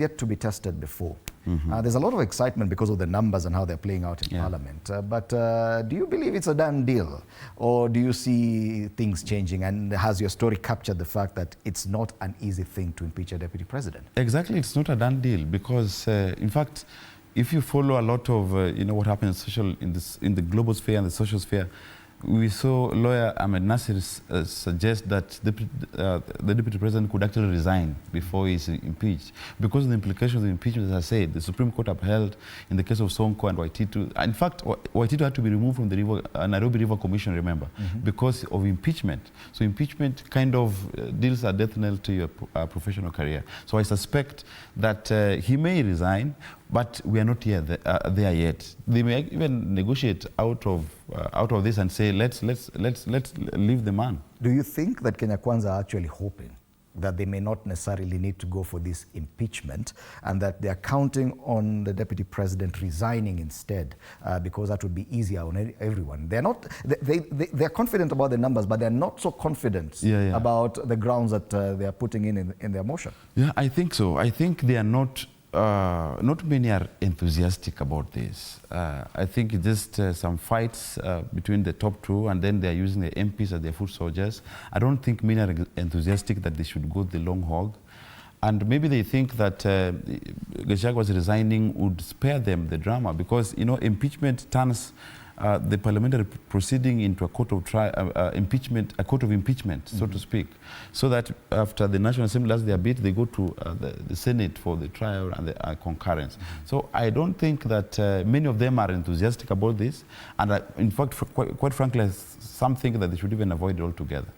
yet to be tested before. There's a lot of excitement because of the numbers and how they're playing out in Parliament. But do you believe it's a done deal? Or do you see things changing? And has your story captured the fact that it's not an easy thing to impeach a deputy president? Exactly, it's not a done deal because, in fact, if you follow a lot of what happens in the global sphere and the social sphere, we saw lawyer Ahmed Nasir suggest that the deputy president could actually resign before he's impeached because of the implications of the impeachment. As I said, the Supreme Court upheld in the case of Sonko and Waititu. In fact, Waititu had to be removed from the Nairobi River Commission, remember, because of impeachment. So impeachment kind of deals a death knell to your professional career. So I suspect that he may resign, but we are not there yet. They may even negotiate out of this and say, let's leave the man. Do you think that Kenya Kwanza are actually hoping that they may not necessarily need to go for this impeachment and that they are counting on the deputy president resigning instead because that would be easier on everyone? They're not. They're confident about the numbers, but they're not so confident about the grounds that they are putting in their motion. Yeah, I think so. I think they are not. Not many are enthusiastic about this. I think it's just some fights between the top two, and then they're using the MPs as their foot soldiers. I don't think many are enthusiastic that they should go the long haul. And maybe they think that Gachagua's resigning would spare them the drama because, impeachment turns the parliamentary proceeding into a court of impeachment, so to speak, so that after the National Assembly has their bit, they go to the Senate for the trial and the concurrence. So I don't think that many of them are enthusiastic about this, and in fact, quite frankly, something that they should even avoid altogether.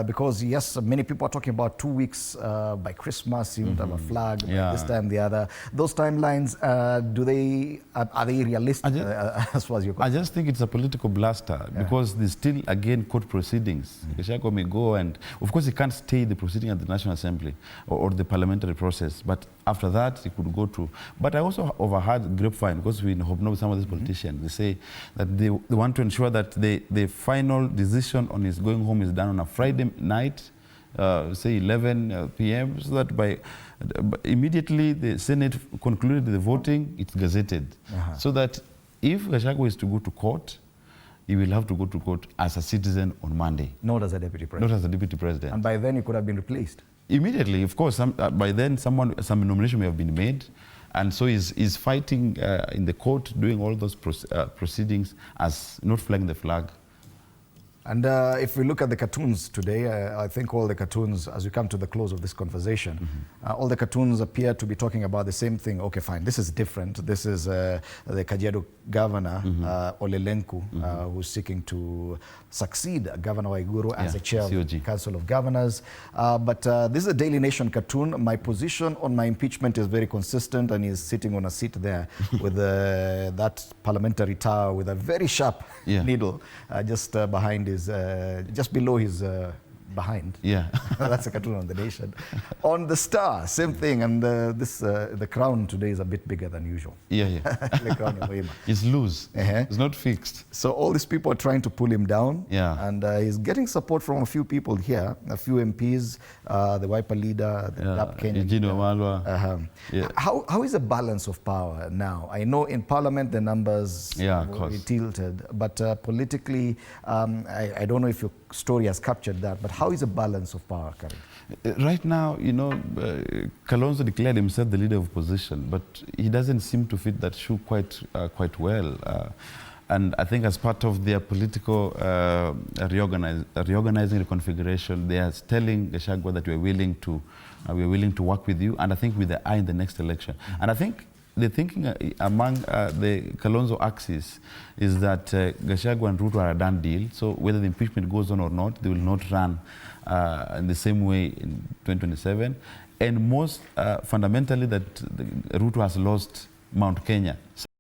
Because yes, many people are talking about 2 weeks by Christmas, you have a flag, this time the other. Those timelines, are they realistic as far as you're concerned? I just think it's a political blaster because there's still, again, court proceedings. Gachagua may go and, of course, he can't stay the proceeding at the National Assembly or the parliamentary process, but after that, he could go to. But I also overheard grapevine, because we know some of these politicians, they say that they want to ensure that the final decision on his going home is done on a Friday night, say 11 p.m., so that by immediately the Senate concluded the voting, it's gazetted. So that if Gachagua is to go to court, he will have to go to court as a citizen on Monday. Not as a deputy president. Not as a deputy president. And by then he could have been replaced. Immediately, of course. By then, some nomination may have been made. And so he's fighting in the court, doing all those proceedings as not flying the flag. And if we look at the cartoons today, I think all the cartoons, as we come to the close of this conversation, all the cartoons appear to be talking about the same thing. Okay, fine, this is different. This is the Kajiado governor, Ole Lenku, who's seeking to succeed Governor Waiguru as the chair of the Council of Governors. But this is a Daily Nation cartoon. My position on my impeachment is very consistent, and he's sitting on a seat there with that parliamentary tower with a very sharp needle just behind his, just below his behind. That's a cartoon on the Nation. On the Star, same thing, and the crown today is a bit bigger than usual. The crown of Ohima. It's loose. It's not fixed. So all these people are trying to pull him down. And he's getting support from a few people here, a few MPs, the Wiper leader, the DAP Kenya leader. How is the balance of power now? I know in Parliament the numbers were tilted, but politically, I don't know if your story has captured that, but how is the balance of power currently? Right now, Kalonzo declared himself the leader of opposition, but he doesn't seem to fit that shoe quite well. And I think as part of their political reorganizing the configuration, they are telling Gachagua that we are willing to work with you, and I think with the eye in the next election. And I think the thinking among the Kalonzo axis is that Gachagua and Ruto are a done deal. So whether the impeachment goes on or not, they will not run in the same way in 2027. And most fundamentally, that Ruto has lost Mount Kenya.